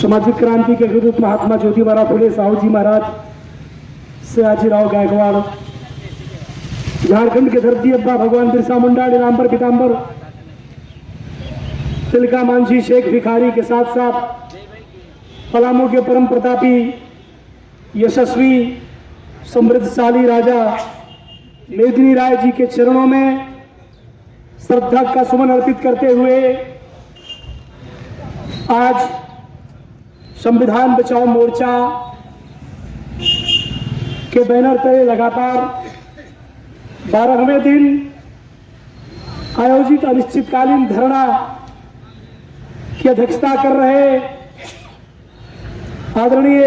सामाजिक क्रांति के विद्युत महात्मा ज्योतिबा फुले साहू जी महाराज, सयाजीराव गायकवाड़, झारखंड की धरती अब्बा भगवान बिरसा मुंडा, नीलांबर पीतांबर, तिलका मांझी, शेख भिखारी के साथ साथ पलामू के परम प्रतापी, यशस्वी, समृद्धशाली राजा मेदिनी राय जी के चरणों में श्रद्धा का सुमन अर्पित करते हुए आज संविधान बचाओ मोर्चा के बैनर तले लगातार 12वें दिन आयोजित अनिश्चितकालीन धरना की अध्यक्षता कर रहे आदरणीय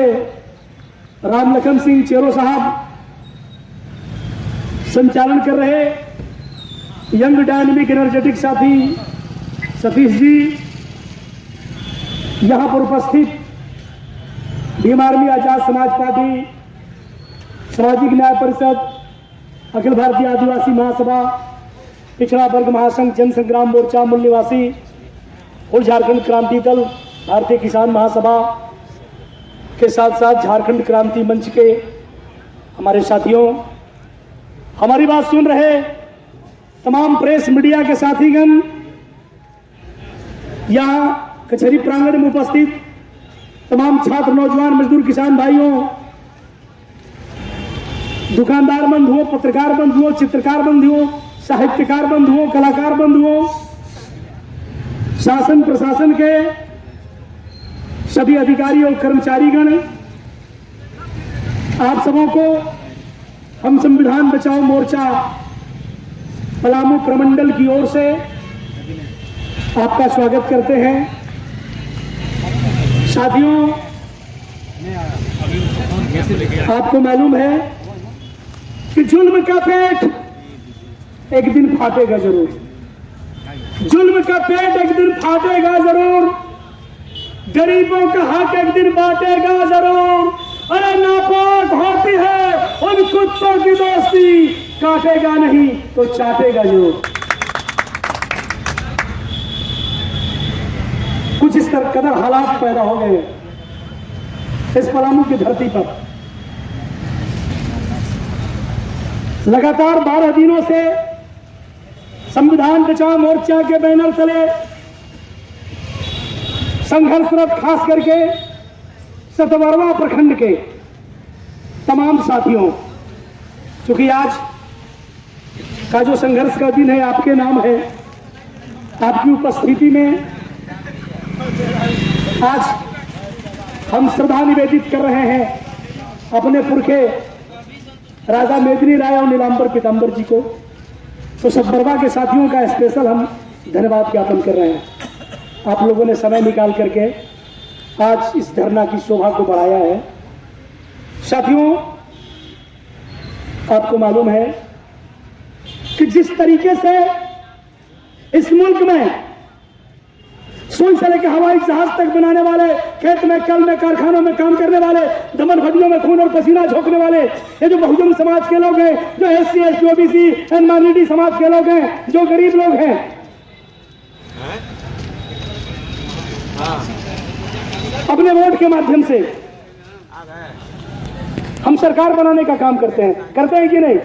राम लखन सिंह चेरो साहब, संचालन कर रहे यंग डायनेमिक एनर्जेटिक साथी सतीश जी, यहां पर उपस्थित भीम आर्मी आजाद समाज पार्टी, सामाजिक न्याय परिषद, अखिल भारतीय आदिवासी महासभा, पिछड़ा वर्ग महासंघ, जन संग्राम मोर्चा, मूल निवासी और झारखंड क्रांति दल, भारतीय किसान महासभा के साथ साथ झारखंड क्रांति मंच के हमारे साथियों, हमारी बात सुन रहे तमाम प्रेस मीडिया के साथीगण, यहाँ कचहरी प्रांगण में उपस्थित तमाम छात्र, नौजवान, मजदूर, किसान भाइयों, दुकानदार बंधुओं, पत्रकार बंधुओं, चित्रकार बंधुओं, साहित्यकार बंधुओं, कलाकार बंधुओं, शासन प्रशासन के सभी अधिकारी और कर्मचारीगण, आप सबों को हम संविधान बचाओ मोर्चा पलामू प्रमंडल की ओर से आपका स्वागत करते हैं। साथियों, आपको मालूम है कि जुल्म का पेट एक दिन फाटेगा जरूर, जुल्म का पेट एक दिन फाटेगा जरूर, गरीबों का हक एक दिन बांटेगा जरूर। अरे नापाक होती है उन कुत्तों की दोस्ती, काटेगा नहीं तो चाटेगा जरूर। कुछ इस तरह कदर हालात पैदा हो गए इस पलामू की धरती पर। लगातार 12 दिनों से संविधान बचाओ मोर्चा के बैनर तले संघर्षरत, खास करके 17वां प्रखंड के तमाम साथियों, क्योंकि आज का जो संघर्ष का दिन है आपके नाम है, आपकी उपस्थिति में आज हम श्रद्धा निवेदित कर रहे हैं अपने पुरखे राजा मेदिनी राय और नीलांबर पीतांबर जी को। तो सतबरवा के साथियों का स्पेशल हम धन्यवाद ज्ञापन कर रहे हैं। आप लोगों ने समय निकाल करके आज इस धरना की शोभा को बढ़ाया है। साथियों, आपको मालूम है कि जिस तरीके से इस मुल्क में सुई से लेकर हवाई जहाज तक बनाने वाले, खेत में, कल में, कारखानों में काम करने वाले, दमन भट्टियों में खून और पसीना झोंकने वाले, ये जो बहुजन समाज के लोग हैं, जो SC, ST, OBC and minority समाज के लोग हैं, जो गरीब लोग हैं, अपने वोट के माध्यम से हम सरकार बनाने का काम करते हैं कि नहीं?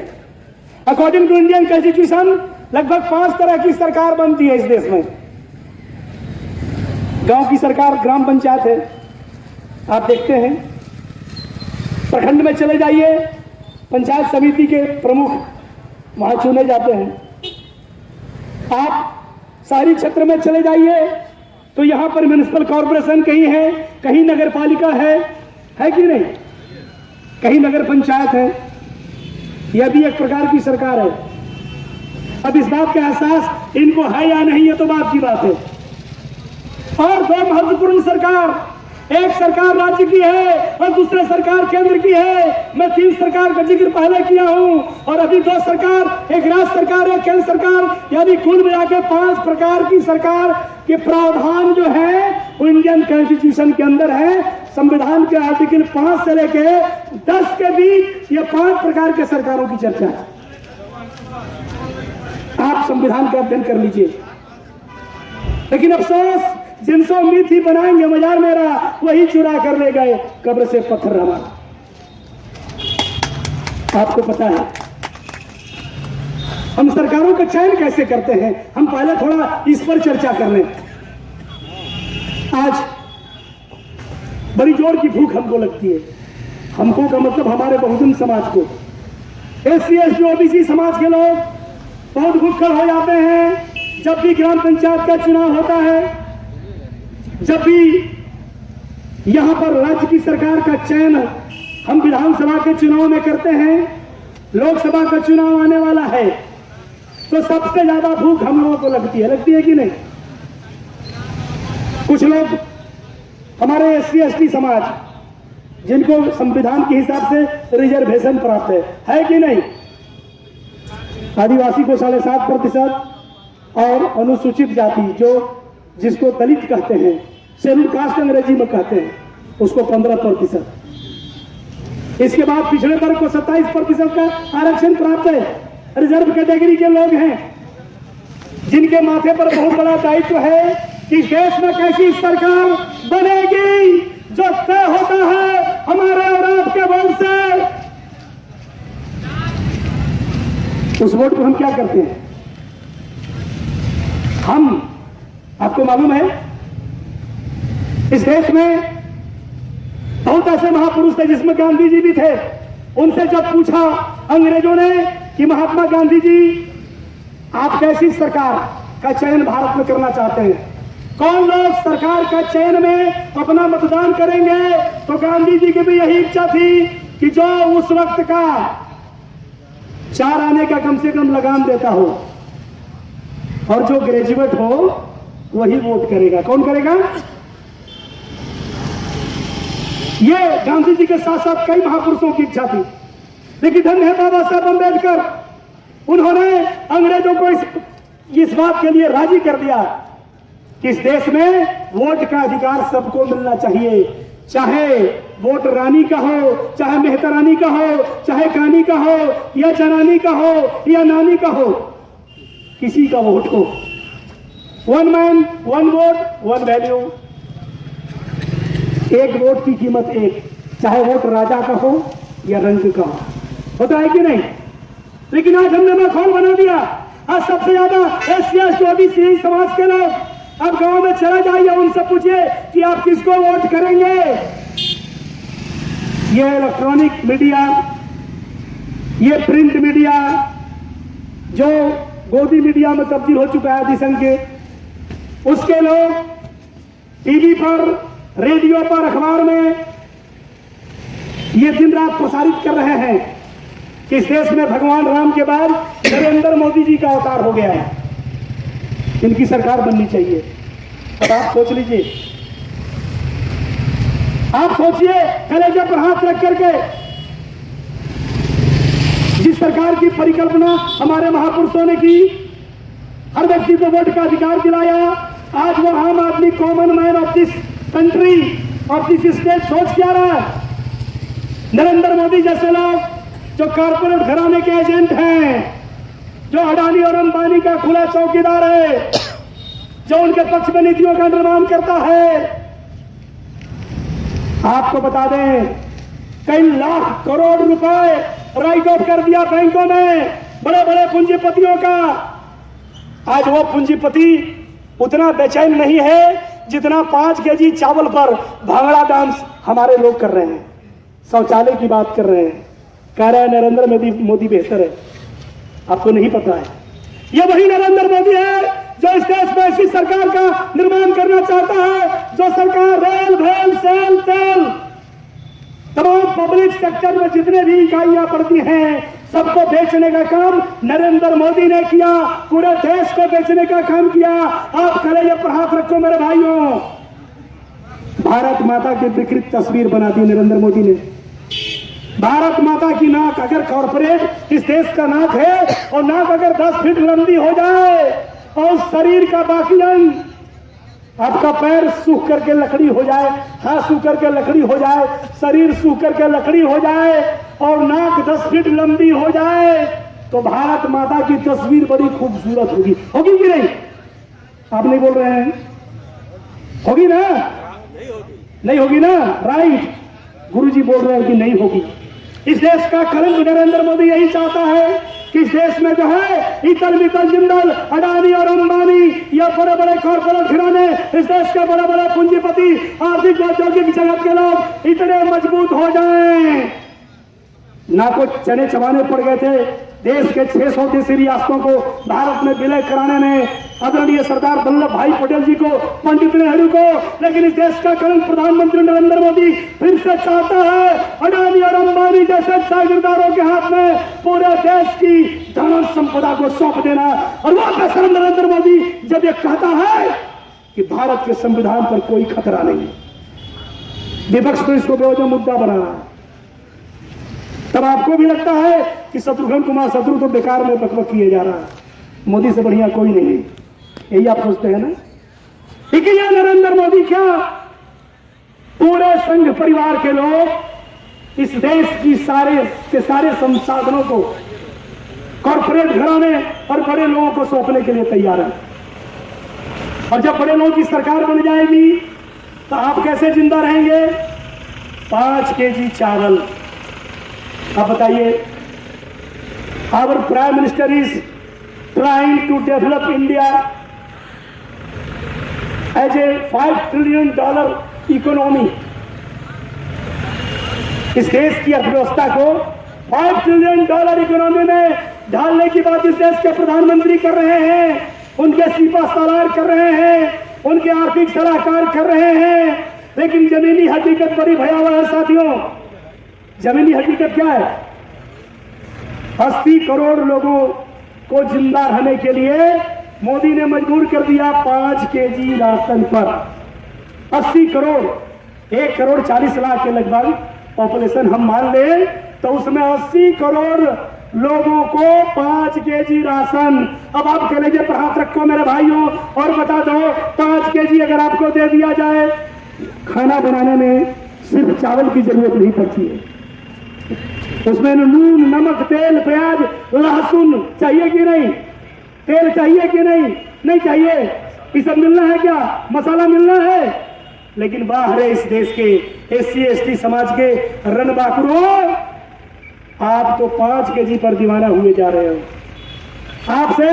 अकॉर्डिंग टू इंडियन कॉन्स्टिट्यूशन लगभग 5 तरह की सरकार बनती है इस देश में। गांव की सरकार ग्राम पंचायत है, आप देखते हैं। प्रखंड में चले जाइए, पंचायत समिति के प्रमुख वहां चुने जाते हैं। आप शहरी क्षेत्र में चले जाइए तो यहां पर म्युनिसिपल कॉर्पोरेशन कहीं है, कहीं नगर पालिका है कि नहीं? कहीं नगर पंचायत है। यह भी एक प्रकार की सरकार है। अब इस बात का एहसास इनको है या नहीं, ये तो बात की बात है। और 2 महत्वपूर्ण सरकार, एक सरकार राज्य की है और दूसरी सरकार केंद्र की है। मैं 3 सरकार का जिक्र पहले किया हूं और अभी 2 सरकार, एक राज्य सरकार, एक केंद्र सरकार, यानी कुल मिला के 5 प्रकार की सरकार के प्रावधान जो है वो इंडियन कॉन्स्टिट्यूशन के अंदर है। संविधान के आर्टिकल 5 से लेके 10 के बीच ये 5 प्रकार के सरकारों की चर्चा है। आप संविधान का अध्ययन कर लीजिए। लेकिन अफसोस जिनसे उम्मीद थी बनाएंगे मजार मेरा, वही चुरा कर ले गए कब्र से पत्थर हमारा। आपको पता है हम सरकारों का चयन कैसे करते हैं, हम पहले थोड़ा इस पर चर्चा कर लें। आज बड़ी जोर की भूख हमको लगती है। हमको का मतलब हमारे बहुजन समाज को, एससी एसटी ओबीसी समाज के लोग बहुत भुक्खड़ हो जाते हैं जब भी ग्राम पंचायत का चुनाव होता है, जब भी यहां पर राज्य की सरकार का चयन हम विधानसभा के चुनाव में करते हैं, लोकसभा का चुनाव आने वाला है, तो सबसे ज्यादा भूख हम लोगों को लगती है कि नहीं? कुछ लोग हमारे एससी एसटी समाज, जिनको संविधान के हिसाब से रिजर्वेशन प्राप्त है कि नहीं? आदिवासी को 7.5% और अनुसूचित जाति जो जिसको दलित कहते हैं, शेड्यूल कास्ट अंग्रेजी में कहते हैं, उसको 15%। इसके बाद पिछड़े वर्ग को 27% का आरक्षण प्राप्त है। रिजर्व कैटेगरी के लोग हैं जिनके माथे पर बहुत बड़ा दायित्व है कि देश में कैसी सरकार बनेगी जो तय होता है हमारे और आपके वोट से। उस वोट को हम क्या करते हैं? हम, आपको मालूम है इस देश में बहुत ऐसे महापुरुष थे जिसमें गांधी जी भी थे। उनसे जब पूछा अंग्रेजों ने कि महात्मा गांधी जी आप कैसी सरकार का चयन भारत में करना चाहते हैं, कौन लोग सरकार का चयन में अपना मतदान करेंगे, तो गांधी जी की भी यही इच्छा थी कि जो उस वक्त का 4 आने का कम से कम लगान देता हो और जो ग्रेजुएट हो वही वोट करेगा। कौन करेगा? ये गांधी जी के साथ साथ कई महापुरुषों की इच्छा थी। लेकिन धन्य है बाबा साहब अम्बेडकर, उन्होंने अंग्रेजों को इस बात के लिए राजी कर दिया कि इस देश में वोट का अधिकार सबको मिलना चाहिए, चाहे वोट रानी का हो, चाहे मेहतरानी का हो, चाहे कानी का हो, या जनानी का हो, या नानी का हो, किसी का वोट हो। 1 मैन 1 वोट 1 वैल्यू, एक वोट की कीमत एक, चाहे वोट राजा का हो या रंग का हो। होता है कि नहीं? लेकिन आज हमने माहौल बना दिया। आज सबसे ज्यादा एससी एसटी ओबीसी समाज के लोग अब गांव में चले जाइए, उनसे पूछिए कि आप किसको वोट करेंगे। ये इलेक्ट्रॉनिक मीडिया, ये प्रिंट मीडिया जो गोदी मीडिया में तब्दील हो चुका है अधिसंघ के, उसके लोग टीवी पर, रेडियो पर, अखबार में ये दिन रात प्रसारित कर रहे हैं कि इस देश में भगवान राम के बाद नरेंद्र मोदी जी का अवतार हो गया है, इनकी सरकार बननी चाहिए। अब आप सोच लीजिए, आप सोचिए कलेजे पर हाथ रख करके, जिस सरकार की परिकल्पना हमारे महापुरुषों ने की, हर व्यक्ति को वोट का अधिकार दिलाया, आज वो आम आदमी, common man of this country, of this state सोच क्या रहा है? नरेंद्र मोदी जैसे लोग जो कारपोरेट घराने के एजेंट हैं, जो अडानी और अंबानी का खुला चौकीदार है, जो उनके पक्ष में नीतियों का निर्माण करता है। आपको बता दें कई लाख करोड़ रुपए राइट ऑफ कर दिया बैंकों में बड़े बड़े पूंजीपतियों का। आज वो पूंजीपति उतना बेचैन नहीं है जितना 5 केजी चावल पर भांगड़ा डांस हमारे लोग कर रहे हैं, शौचालय की बात कर रहे हैं, कह रहे हैं नरेंद्र मोदी बेहतर है। आपको नहीं पता है, ये वही नरेंद्र मोदी है जो इस देश में ऐसी सरकार का निर्माण करना चाहता है जो सरकार रेल, भेल, सेल, तेल, तमाम पब्लिक सेक्टर में जितने भी इकाइयां पड़ती हैं सबको बेचने का काम नरेंद्र मोदी ने किया, पूरे देश को बेचने का काम किया। आप कलेजे पर हाथ रखो मेरे भाइयों, भारत माता की विकृत तस्वीर बना दी नरेंद्र मोदी ने। भारत माता की नाक अगर कॉर्पोरेट इस देश का नाक है और नाक अगर 10 फीट लंबी हो जाए और शरीर का बाकी अंग, आपका पैर सूख करके लकड़ी हो जाए, हाथ सूख करके लकड़ी हो जाए, शरीर सूख करके लकड़ी हो जाए और नाक 10 फीट लंबी हो जाए, तो भारत माता की तस्वीर बड़ी खूबसूरत होगी। होगी कि नहीं? आप नहीं बोल रहे हैं? होगी ना? नहीं होगी ना? राइट, गुरुजी बोल रहे हैं कि नहीं होगी। इस देश का कलंक नरेंद्र मोदी यही चाहता है कि इस देश में जो है इतल मितल जिंदल अडानी और अंबानी या बड़े बड़े कॉर्पोरेट घराने, इस देश के बड़े बड़े पूंजीपति, आर्थिक औद्योगिक जगत के लोग इतने मजबूत हो जाएं। ना को चने चबाने पड़ गए थे देश के 600 देशी रियासतों को भारत में विलय कराने में आदरणीय सरदार वल्लभ भाई पटेल जी को, पंडित नेहरू को, लेकिन इस देश का कलंक प्रधानमंत्री नरेंद्र मोदी फिर से चाहता है अडानी और अंबानी जैसे जागीरदारों के हाथ में पूरे देश की धन संपदा को सौंप देना। और वापस नरेंद्र मोदी जब ये कहता है कि भारत के संविधान पर कोई खतरा नहीं, विपक्ष तो इसको बेवजह मुद्दा बना रहा है, तब आपको भी लगता है कि शत्रुघ्न कुमार शत्रु तो बेकार में बकबक किए जा रहा है, मोदी से बढ़िया कोई नहीं, यही आप सोचते हैं ना? ठीक है, यह नरेंद्र मोदी क्या पूरे संघ परिवार के लोग इस देश की सारे संसाधनों को कॉर्पोरेट घराने और बड़े लोगों को सौंपने के लिए तैयार है। और जब बड़े लोगों की सरकार बन जाएगी तो आप कैसे जिंदा रहेंगे? 5 केजी चावल। आप बताइए, our prime minister is trying to develop India as a $5 trillion economy. इस देश की अर्थव्यवस्था को $5 ट्रिलियन इकोनॉमी में ढालने की बात इस देश के प्रधानमंत्री कर रहे हैं, उनके सिपा सालार कर रहे हैं, उनके आर्थिक सलाहकार कर रहे हैं। लेकिन जमीनी हकीकत बड़ी भयावह है साथियों। जमीनी हकीकत क्या है? 80 करोड़ लोगों को जिंदा रहने के लिए मोदी ने मजबूर कर दिया 5 केजी राशन पर। 80 करोड़, 1 करोड़ 40 लाख के लगभग पॉपुलेशन हम मान ले तो उसमें 80 करोड़ लोगों को 5 केजी राशन। अब आप कलेजे पर हाथ रखो मेरे भाइयों और बता दो, 5 केजी अगर आपको दे दिया जाए, खाना बनाने में सिर्फ चावल की जरूरत नहीं पड़ती है, उसमें नून, नमक, तेल, प्याज, लहसुन चाहिए कि नहीं? तेल चाहिए कि नहीं? नहीं चाहिए। ये सब मिलना है क्या? मसाला मिलना है। लेकिन बाहर है इस देश के SC ST समाज के रणबांकुरों, आप तो 5 केजी पर दीवाना हुए जा रहे हो। आपसे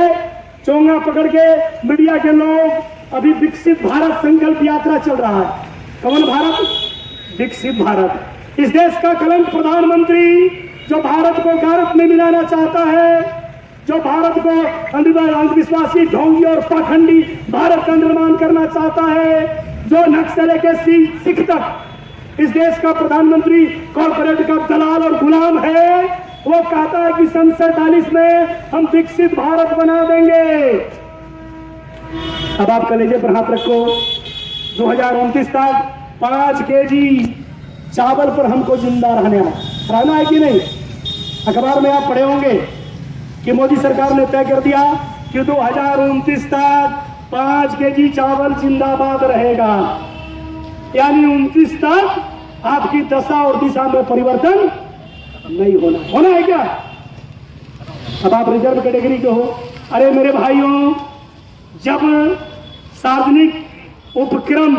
चोंगा पकड़ के मीडिया के लोग अभी विकसित भारत संकल्प यात्रा चल रहा है। कौन भारत? विकसित भारत। इस देश का कलंक प्रधानमंत्री जो भारत को भारत में मिलाना चाहता है, जो भारत को अंधविश्वासी, ढोंगी और पाखंडी भारत का निर्माण करना चाहता है, जो नक्सले के सिख तक इस देश का प्रधानमंत्री कॉर्पोरेट का दलाल और गुलाम है, वो कहता है कि सन 47 में हम विकसित भारत बना देंगे। अब आप कलेजे पर हाथ रखो, 2029 तक 5 केजी चावल पर हमको जिंदा रहना है कि नहीं? अखबार में आप पढ़े होंगे कि मोदी सरकार ने तय कर दिया कि 2029 तक 5 केजी चावल जिंदाबाद रहेगा। यानी 29 तक आपकी दशा और दिशा में परिवर्तन नहीं होना है क्या? अब आप रिजर्व कैटेगरी के हो। अरे मेरे भाइयों, जब सार्वजनिक उपक्रम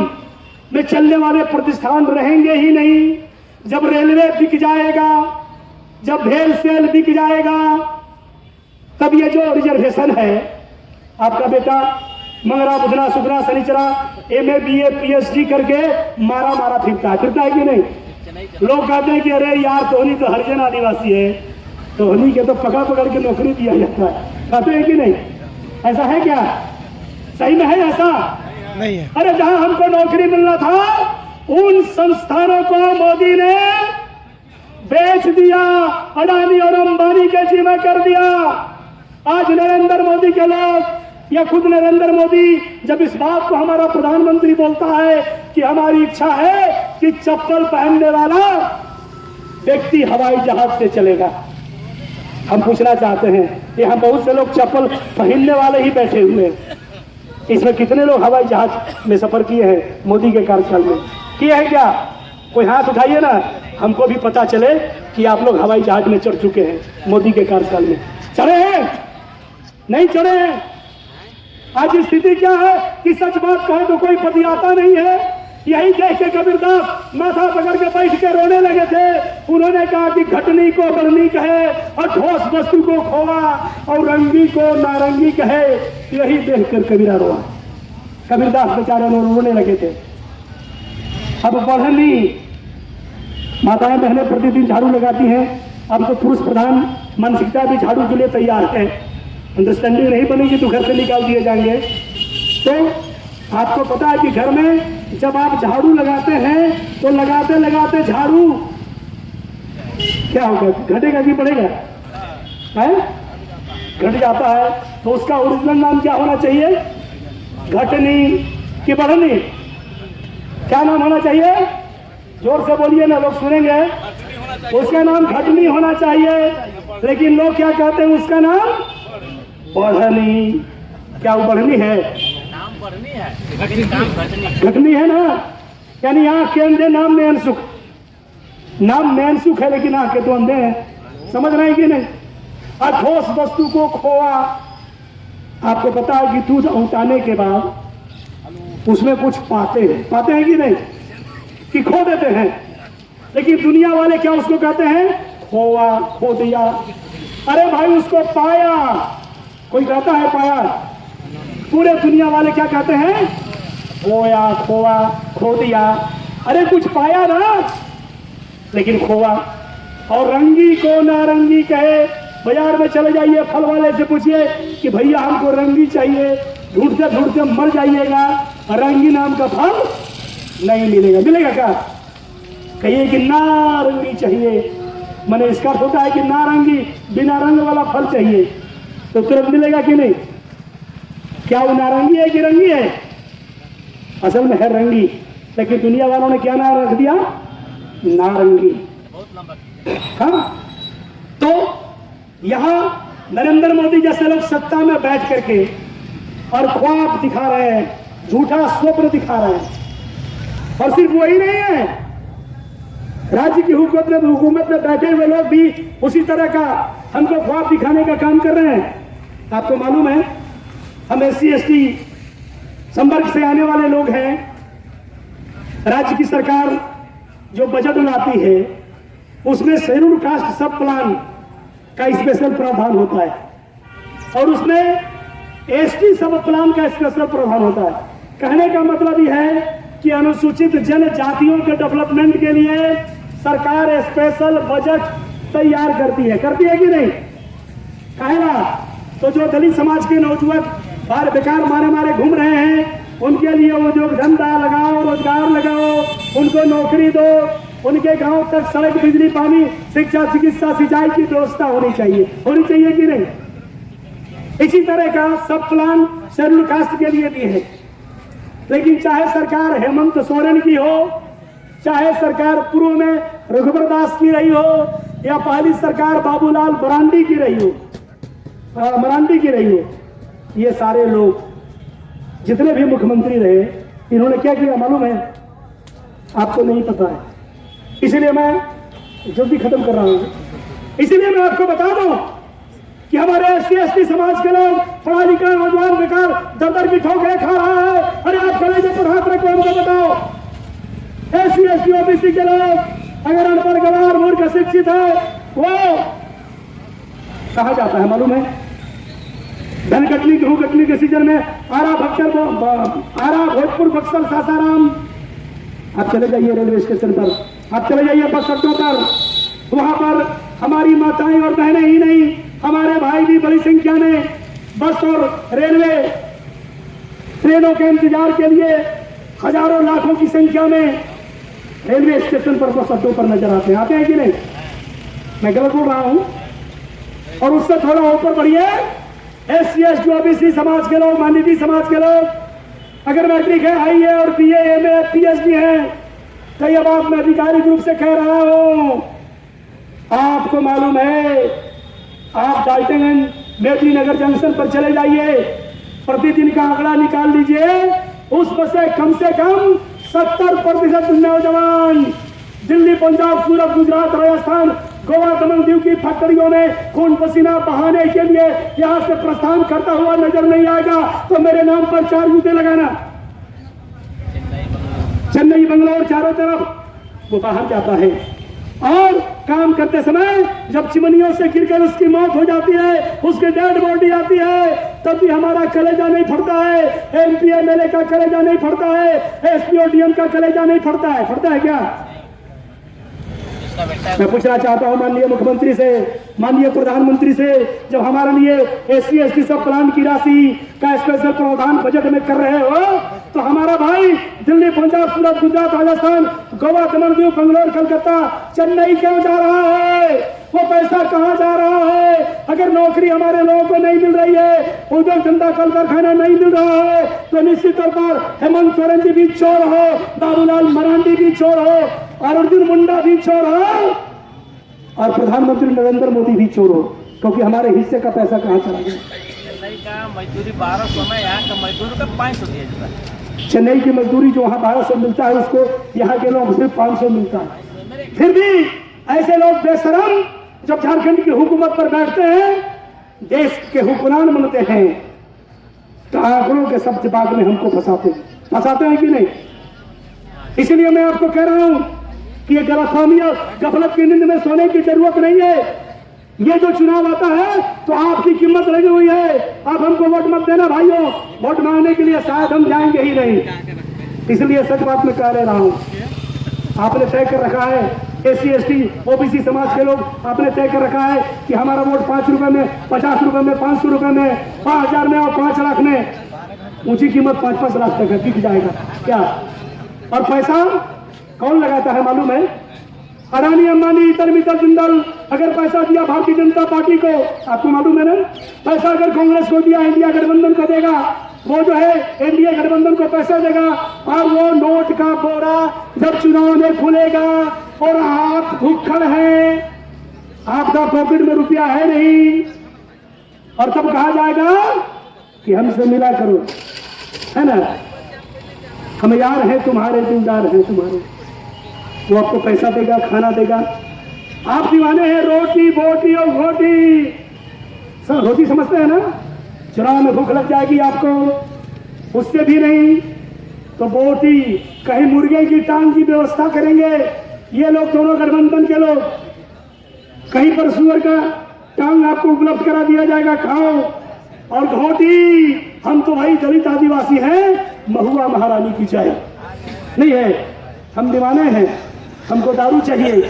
में चलने वाले प्रतिष्ठान रहेंगे ही नहीं, जब रेलवे बिक जाएगा, जब भेल सेल बिक जाएगा, तब ये जो रिजर्वेशन है, आपका बेटा मंगरा बुधना शुक्रा शनिचरा MA BA PhD करके मारा फिरता है कि नहीं? लोग कहते हैं कि अरे यार तोहनी तो हरिजन आदिवासी है, तोहनी के तो पकड़ के नौकरी दिया जाता है, कहते हैं कि नहीं? ऐसा है क्या? सही में है ऐसा? नहीं है। अरे जहां हमको नौकरी मिलना था उन संस्थानों को मोदी ने बेच दिया, अडानी और अंबानी के जिम्मे कर दिया। आज नरेंद्र मोदी के लोग या खुद नरेंद्र मोदी जब इस बात को हमारा प्रधानमंत्री बोलता है कि हमारी इच्छा है कि चप्पल पहनने वाला व्यक्ति हवाई जहाज से चलेगा, हम पूछना चाहते हैं, यहाँ बहुत से लोग चप्पल पहनने वाले ही बैठे हुए हैं, इसमें कितने लोग हवाई जहाज में सफर किए हैं मोदी के कार्यकाल में? किए हैं क्या? कोई हाथ उठाइए ना, हमको भी पता चले कि आप लोग हवाई जहाज में चढ़ चुके हैं मोदी के कार्यकाल में। चढ़े हैं? नहीं चढ़े हैं? आज स्थिति क्या है कि सच बात कहे तो कोई पति आता नहीं है। यही देख के कबीरदास माथा पकड़ के बैठ के रोने लगे थे। उन्होंने कहा कि घटनी को बरनी कहे और ठोस वस्तु को खोवा और रंगी को नारंगी कहे। यही देखकर कबीरा रोआ। कबीरदास बेचारे रोने लगे थे। अब बढ़नी माताएं बहनें प्रतिदिन झाड़ू लगाती हैं। अब तो पुरुष प्रधान मानसिकता भी झाड़ू के लिए तैयार है। अंडरस्टैंडिंग नहीं बनेगी तो घर से निकाल दिए जाएंगे। तो आपको पता है कि घर में जब आप झाड़ू लगाते हैं तो लगाते लगाते झाड़ू क्या होगा, घटेगा कि बढ़ेगा? घट जाता है। तो उसका ओरिजिनल नाम क्या होना चाहिए? घटनी कि बढ़नी? क्या नाम होना चाहिए? जोर से बोलिए ना, लोग सुनेंगे। उसका नाम घटनी होना चाहिए, लेकिन लोग क्या कहते हैं उसका नाम बढ़नी। क्या वो बढ़नी है? घटनी है ना। यानी आंख के अंधे नाम में अनसुख, नाम में अनसुख है लेकिन आंख के तो अंधे हैं। समझ रहे हैं कि नहीं? और ठोस वस्तु को खोआ। आपको पता है कि दूध उतारने के बाद उसमें कुछ पाते हैं कि नहीं, कि खो देते हैं। लेकिन दुनिया वाले क्या उसको कहते हैं? खोआ, खो दिया। अरे भाई उसको पाया। कोई कहता है पाया? पूरे दुनिया वाले क्या कहते हैं? खोया, खोआ, खो दिया। अरे कुछ पाया ना, लेकिन खोआ। और रंगी को नारंगी कहे। बाजार में चले जाइए, फल वाले से पूछिए कि भैया हमको रंगी चाहिए। ढूंढते ढूंढते मर जाइएगा, रंगी नाम का फल नहीं मिलेगा। मिलेगा क्या? कहिए कि नारंगी चाहिए, मैंने इसका अर्थ होता है कि नारंगी बिना रंग वाला फल चाहिए, तो तुरंत मिलेगा कि नहीं? क्या वो नारंगी है कि रंगी है? असल में है रंगी, लेकिन दुनिया वालों ने क्या नाम रख दिया? नारंगी। हाँ, तो यहां नरेंद्र मोदी जैसे लोग सत्ता में बैठ करके और ख्वाब दिखा रहे हैं, झूठा स्वप्न दिखा रहे हैं। और सिर्फ वही नहीं है, राज्य की हुकूमत में बैठे हुए लोग भी उसी तरह का हमको ख्वाब दिखाने का काम कर रहे हैं। आपको मालूम है, हम SC/ST संवर्ग से आने वाले लोग हैं। राज्य की सरकार जो बजट लाती है उसमें शेड्यूल कास्ट सब प्लान का स्पेशल प्रावधान होता है, और उसमें ST सब प्लान का स्पेशल प्रावधान होता है। कहने का मतलब यह है कि अनुसूचित जनजातियों के डेवलपमेंट के लिए सरकार स्पेशल बजट तैयार करती है कि नहीं? कहेगा तो जो दलित समाज के नौजवान बाहर बेकार मारे घूम रहे हैं, उनके लिए वो जो धंधा लगाओ, रोजगार लगाओ, उनको नौकरी दो, उनके गांव तक सड़क, बिजली, पानी, शिक्षा, चिकित्सा, सिंचाई की व्यवस्था होनी चाहिए कि नहीं? इसी तरह का सब प्लान शेड्यूल कास्ट के लिए भी है। लेकिन चाहे सरकार हेमंत सोरेन की हो, चाहे सरकार पूर्व में रघुवर दास की रही हो, या पहली सरकार बाबूलाल मरांडी की रही हो, ये सारे लोग जितने भी मुख्यमंत्री रहे, इन्होंने क्या किया मालूम है? आपको नहीं पता है, इसलिए मैं जल्दी खत्म कर रहा हूं। इसलिए मैं आपको बता दूं कि हमारे SC/ST समाज के लोग, पढ़ा लिखा नौजवान बेकार दर की ठोकरें खा रहा है। अरे आप कलेजे पर हाथ रखो, हमको बताओ, SC/ST OBC के लोग अगर अनपढ़, गंवार, मूर्ख, शिक्षित है, वो कहा जाता है मालूम है? धन कटनी, गेहूं कटनी के सीजन में आरा, भोजपुर, बक्सर, सासाराम, आप चले जाइए रेलवे स्टेशन पर, आप चले जाइए बस अड्डों पर, वहां पर हमारी माताएं और बहनें ही नहीं, हमारे भाई भी बड़ी संख्या में बस और रेलवे ट्रेनों के इंतजार के लिए हजारों लाखों की संख्या में रेलवे स्टेशन पर, बस अड्डों पर नजर आते हैं कि नहीं? मैं गलत बोल रहा हूं? और उससे थोड़ा ऊपर बढ़िए, SC/ST OBC समाज के लोग, माइनॉरिटी समाज के लोग, अगर मैट्रिक है, IE और BA, MA, PhD है, तो ये बात मैं आधिकारिक रूप से कह रहा हूं। आपको मालूम है, आप डाल्टनगंज, मेदिनीनगर जंक्शन पर चले जाइए, प्रतिदिन का आंकड़ा निकाल लीजिए, उसमें से कम 70% नौजवान दिल्ली, पंजाब, सूरत, गुजरात, राजस्थान, गोवा दमन दीव की फैक्ट्रियों में खून पसीना बहाने के लिए यहाँ से प्रस्थान करता हुआ नजर नहीं आएगा तो मेरे नाम पर 4 जूते लगाना। चेन्नई बंगलोर चारों तरफ वो बाहर जाता है और काम करते समय जब चिमनियों से गिरकर उसकी मौत हो जाती है, उसकी डेड बॉडी आती है, तब भी हमारा कलेजा नहीं फटता है, एमपी एमएलए का कलेजा नहीं फटता है, एसपी और डीएम का कलेजा नहीं फटता है क्या? मैं पूछना चाहता हूं माननीय मुख्यमंत्री से, माननीय प्रधानमंत्री से, जब हमारे लिए एससी एसटी सब प्लान की राशि का स्पेशल प्रावधान बजट में कर रहे हो तो हमारा भाई दिल्ली, पंजाब, सूरत, गुजरात, राजस्थान, गोवा, दमन दीव, बंगलोर, कलकत्ता, चेन्नई क्यों जा रहा है? वो पैसा कहां जा रहा है? अगर नौकरी हमारे लोगों को नहीं मिल रही है, उद्योग धंधा कल कारखाना नहीं मिल रहा है तो निश्चित तौर पर हेमंत सोरेन जी भी चोर हो, बाबूलाल मरांडी भी चोर हो, और अर्जुन मुंडा भी चोर हो और प्रधानमंत्री नरेंद्र मोदी भी चोर हो, क्योंकि हमारे हिस्से का पैसा कहां चला गया? चेन्नई का मजदूरी 1200 में, यहाँ का मजदूर का 500 दिया जाता है। चेन्नई की मजदूरी जो वहां 1200 मिलता है उसको यहाँ के लोग सिर्फ 500 मिलता है। फिर भी ऐसे लोग बेशरम जब झारखंड की हुकूमत पर बैठते हैं, देश के हुक्मरान बनते हैं, तो आंकड़ों के सब दिमाग में हमको फंसाते हैं कि नहीं? इसलिए मैं आपको कह रहा हूं कि ये गलतफहमी और गफलत की नींद में सोने की जरूरत नहीं है। ये जो चुनाव आता है तो आपकी कीमत लगी हुई है, आप हमको वोट मत देना भाइयों, वोट मांगने के लिए शायद हम जाएंगे ही नहीं। इसलिए सच बात मैं कह रहा हूं, आपने तय कर रखा है, एससी एसटी ओबीसी समाज के लोग आपने तय कर रखा है कि हमारा वोट 5 रुपए में, 50 रुपए में, 500 रुपए में, 5000 में और 5 लाख में। ऊंची कीमत 5-5 लाख तक बिक जाएगा क्या? और पैसा कौन लगाता है मालूम है? अडानी, अंबानी, इतर मितर जिंदल अगर पैसा दिया भारतीय जनता पार्टी को, आपको मालूम है ना? पैसा अगर कांग्रेस को दिया, इंडिया गठबंधन को देगा, वो जो है एनडीए गठबंधन को पैसा देगा, और वो नोट का बोरा जब चुनाव में खुलेगा और आप भुक्खड़ हैं, आपका पॉकेट में रुपया है नहीं, और तब कहा जाएगा कि हमसे मिला करो, है ना? हम यार हैं तुम्हारे, दिलदार हैं तुम्हारे। वो आपको पैसा देगा, खाना देगा, आप दीवाने हैं रोटी बोटी और घोटी। सर रोटी समझते हैं ना? चुनाव में भूख लग जाएगी आपको, उससे भी नहीं तो बोटी, कहीं मुर्गे की टांग की व्यवस्था करेंगे ये लोग, दोनों गठबंधन के लोग, कहीं पर सुअर का टांग आपको उपलब्ध करा दिया जाएगा, खाओ। और घोटी, हम तो भाई दलित आदिवासी हैं, महुआ महारानी की चाय नहीं है, हम दीवाने हैं, हमको दारू चाहिए,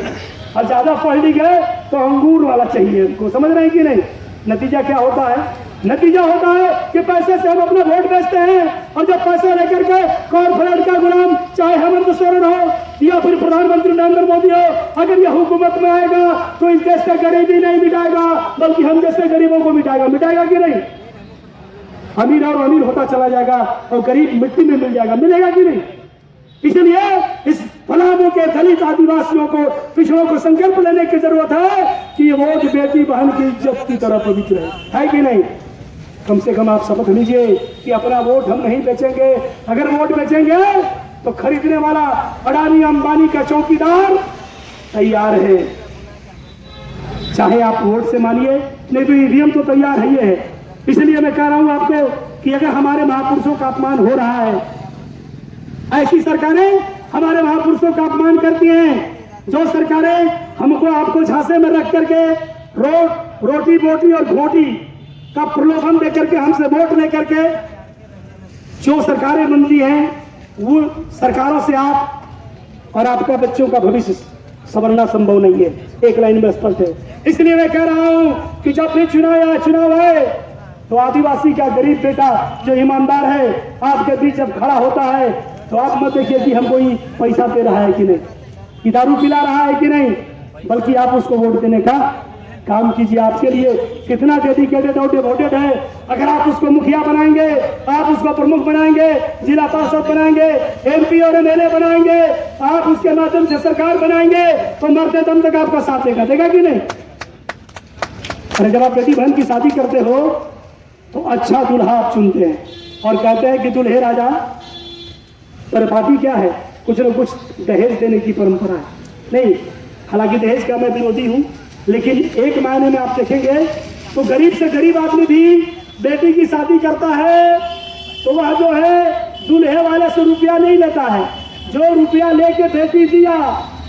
और ज्यादा पढ़ लिख गए तो अंगूर वाला चाहिए हमको। समझ रहे हैं कि नहीं? नतीजा क्या होता है? नतीजा होता है कि पैसे से हम अपना वोट बेचते हैं, और जब पैसा लेकर के कॉर्पोरेट का गुलाम, चाहे हेमंत सोरेन हो या फिर प्रधानमंत्री नरेंद्र मोदी हो, अगर यह हुकूमत में आएगा तो इस देश से गरीबी नहीं मिटाएगा, बल्कि हम जैसे गरीबों को मिटाएगा। मिटाएगा कि नहीं? अमीर और अमीर होता चला जाएगा और गरीब मिट्टी में मिल जाएगा। मिलेगा कि नहीं? इसलिए इस पलामू के दलित आदिवासियों को, पिछड़ों को संकल्प लेने की जरूरत है कि वोट बेटी बहन की इज्जत की तरह पवित्र है कि नहीं? कम से कम आप शपथ लीजिए कि अपना वोट हम नहीं बेचेंगे। अगर वोट बेचेंगे तो खरीदने वाला अडानी अंबानी का चौकीदार तैयार है, चाहे आप वोट से मानिए, नहीं तो ईवीएम तो तैयार ही है। इसलिए मैं कह रहा हूं आपको कि अगर हमारे महापुरुषों का अपमान हो रहा है, ऐसी सरकारें हमारे महापुरुषों का अपमान करती हैं, जो सरकारें हमको आपको झांसे में रख करके रोटी बोटी और घोटी का प्रलोभन देकर के हमसे वोट लेकर के जो सरकारें बनती हैं, वो सरकारों से आप और आपका बच्चों का भविष्य संवरना संभव नहीं है। एक लाइन में स्पष्ट है। इसलिए मैं कह रहा हूं कि जब भी चुनाव आए तो आदिवासी का गरीब बेटा जो ईमानदार है आपके बीच जब खड़ा होता है तो आप मत देखिए कि हम कोई पैसा दे रहा है कि नहीं, कि दारू पिला रहा है कि नहीं, बल्कि आप उसको वोट देने का काम कीजिए। आपके लिए कितना डेडिकेटेड और डिवोटेड है। अगर आप उसको मुखिया बनाएंगे, आप उसको प्रमुख बनाएंगे, जिला पार्षद बनाएंगे, एमपी और एमएलए बनाएंगे, आप उसके माध्यम से सरकार बनाएंगे, तो मरते दम तक आपका साथ देगा कि नहीं? अरे जब आप बेटी बहन की शादी करते हो तो अच्छा दूल्हा आप चुनते हैं और कहते हैं कि दूल्हे राजा। पर पार्टी क्या है? कुछ न कुछ दहेज देने की परंपरा है। नहीं, हालांकि दहेज का मैं विरोधी हूँ, लेकिन एक मायने में आप देखेंगे तो गरीब से गरीब आदमी भी बेटी की शादी करता है तो वह जो है दूल्हे वाले से रुपया नहीं लेता है, जो रुपया लेके बेटी दिया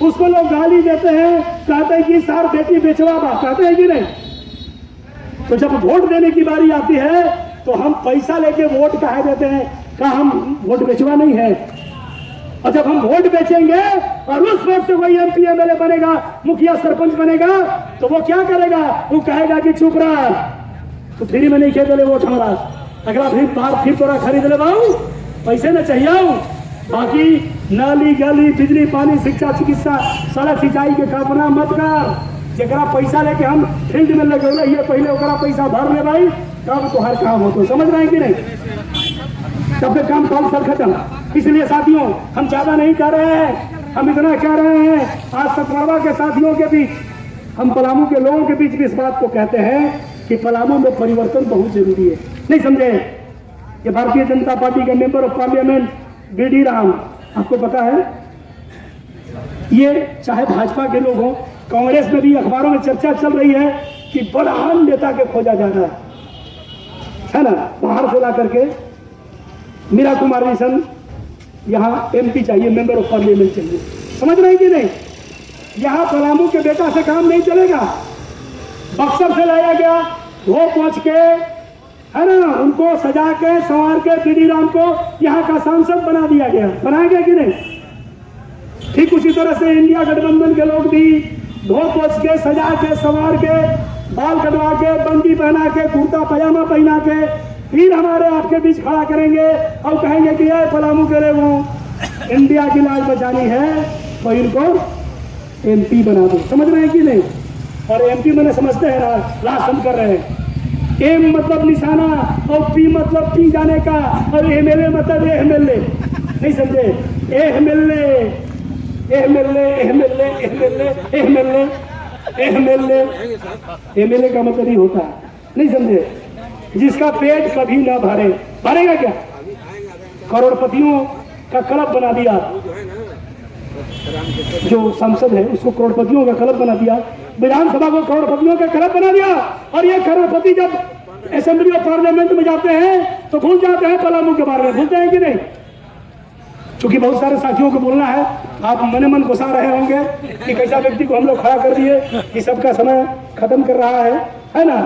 उसको लोग गाली देते हैं, कहते हैं कि सर बेटी बेचवा बा, कहते हैं कि नहीं। तो जब वोट देने की बारी आती है तो हम पैसा लेके वोट कहा देते हैं, क्या हम वोट बेचवा नहीं है। और जब हम वोट बेचेंगे और उस वोट से वही एमपी एमएलए बनेगा, मुखिया सरपंच बनेगा, तो वो क्या करेगा, वो कहेगा कि चुप रहा, तो फ्री में नहीं खेल दे वोट हमारा, अगला फिर तोरा खरीद ले बाऊ, पैसे न चाहिए। बाकी नाली गली बिजली पानी शिक्षा चिकित्सा सड़क सिंचाई के कल्पना मत कर, जरा पैसा लेके हम फील्ड में लगे रहिए, पहले ओकरा पैसा भर ले भाई, तब तो हर काम हो। तो समझ रहे हैं कि नहीं, तब तक काम कौन सर खत्म। इसलिए साथियों हम ज्यादा नहीं कह रहे हैं, हम इतना कह रहे हैं आज सतवाड़ा के साथियों के बीच, हम पलामू के लोगों के बीच भी इस बात को कहते हैं कि पलामू में परिवर्तन बहुत जरूरी है। नहीं समझे, ये भारतीय जनता पार्टी के member of parliament BD Ram, आपको पता है ये चाहे भाजपा के लोग हों, कांग्रेस में भी अखबारों में चर्चा चल रही है कि बड़हान नेता के खोजा जा रहा है ना, बाहर से ला करके मीरा कुमारी सन यहाँ एमपी चाहिए, मेंबर ऑफ पार्लियामेंट चाहिए। समझ रहे हैं कि नहीं, यहाँ पलामू के बेटा से काम नहीं चलेगा। बक्सर से लाया गया, वो पहुंच के है ना, उनको सजा के संवार के बीडी राम को यहाँ का सांसद बना दिया गया, बनाया गया कि नहीं। ठीक उसी तरह से इंडिया गठबंधन के लोग भी धो पोछ के सजा के संवार के बाल कटवा के बंदी पहना के कुर्ता पजामा पहना के फिर हमारे आपके बीच खड़ा करेंगे और कहेंगे कि ये पलामू के लोग इंडिया की लाज बचानी है तो इनको एमपी बना दो। समझ रहे हैं कि नहीं, और एमपी मैंने समझते हैं ना, लास्ट हम कर रहे हैं। एम मतलब निशाना और पी मतलब पी जाने का, और एमएलए मतलब एमएलए, नहीं समझे, MLA MLA MLA MLA MLA MLA MLA का मतलब ही होता है, नहीं समझे, जिसका पेट कभी ना भरे, भरेगा क्या। करोड़पतियों का क्लब बना दिया, जो सांसद है उसको करोड़पतियों का क्लब बना दिया, विधानसभा को करोड़पतियों का क्लब बना दिया, और ये करोड़पति जब असेंबली ऑफ पार्लियामेंट में जाते हैं तो भूल जाते हैं पलामू के बारे में, भूलते हैं कि नहीं। चूंकि बहुत सारे साथियों को बोलना है, आप मने मन गुस्सा रहे होंगे कि कैसा व्यक्ति को हम लोग खड़ा कर दिए कि सबका समय खत्म कर रहा है ना।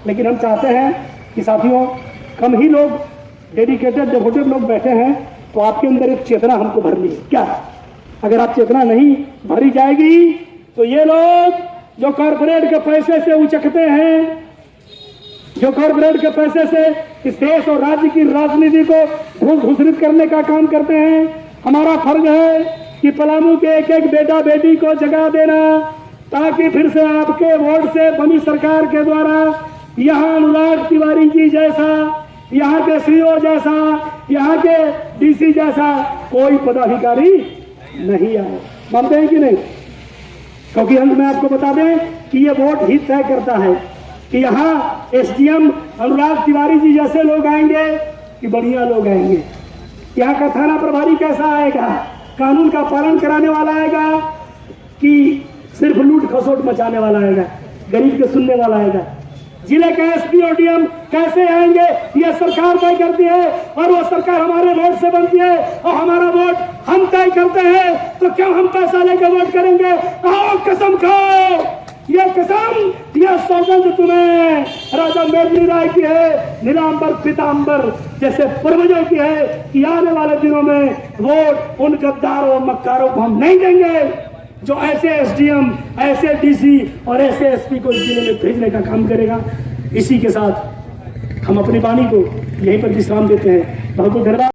लेकिन हम चाहते हैं कि साथियों कम ही लोग डेडिकेटेड डिवोटेड लोग बैठे हैं, तो आपके अंदर एक चेतना हमको भरनी है। क्या अगर आप चेतना नहीं भरी जाएगी तो ये लोग जो कॉर्पोरेट के पैसे से उचकते हैं, जो कॉर्पोरेट के पैसे से इस देश और राज्य की राजनीति को घुसरित करने का काम करते हैं। हमारा फर्ज है कि पलामू के एक एक बेटा बेटी को जगह देना, ताकि फिर से आपके वोट से बनी सरकार के द्वारा यहाँ अनुराग तिवारी जी जैसा, यहाँ के सीओ जैसा, यहाँ के डीसी जैसा कोई पदाधिकारी नहीं आए। मानते हैं कि नहीं, क्योंकि अंत में आपको बता दें कि ये वोट ही तय करता है कि यहाँ एसडीएम अनुराग तिवारी जी जैसे लोग आएंगे कि बढ़िया लोग आएंगे, यहाँ का थाना प्रभारी कैसा आएगा, कानून का पालन कराने वाला आएगा कि सिर्फ लूट खसोट मचाने वाला आएगा, गरीब के सुनने वाला आएगा। जिले के एसपी और डीएम कैसे आएंगे ये सरकार तय करती है, और वो सरकार हमारे वोट से बनती है, और हमारा वोट हम तय करते हैं। तो क्यों हम पैसा लेकर वोट करेंगे। आओ कसम खाओ, ये कसम, ये सौगंध तुम्हें राजा मेघनी राय की है, नीलांबर पीतांबर जैसे पूर्वजों की है कि आने वाले दिनों में वोट उन गद्दारों मक्कारों को हम नहीं देंगे जो ऐसे एसडीएम, ऐसे डीसी और ऐसे एसपी को इस जिले में भेजने का काम करेगा। इसी के साथ हम अपनी वाणी को यहीं पर विश्राम देते हैं। बहुत बहुत धन्यवाद।